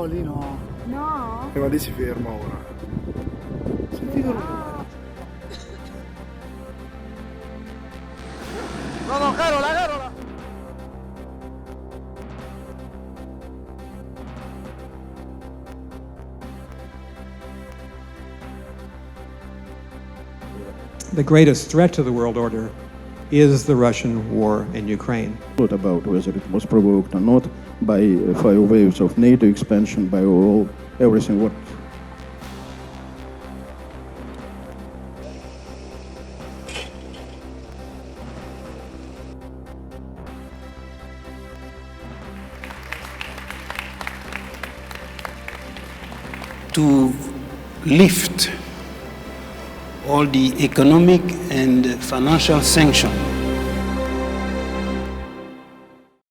No, lì no. No? Ma lì si ferma ora. Sentitelo. No, Carola! The greatest threat to the world order is the Russian war in Ukraine. What about whether it was provoked or not by 5 waves of NATO expansion, by everything what to lift all the economic and financial sanctions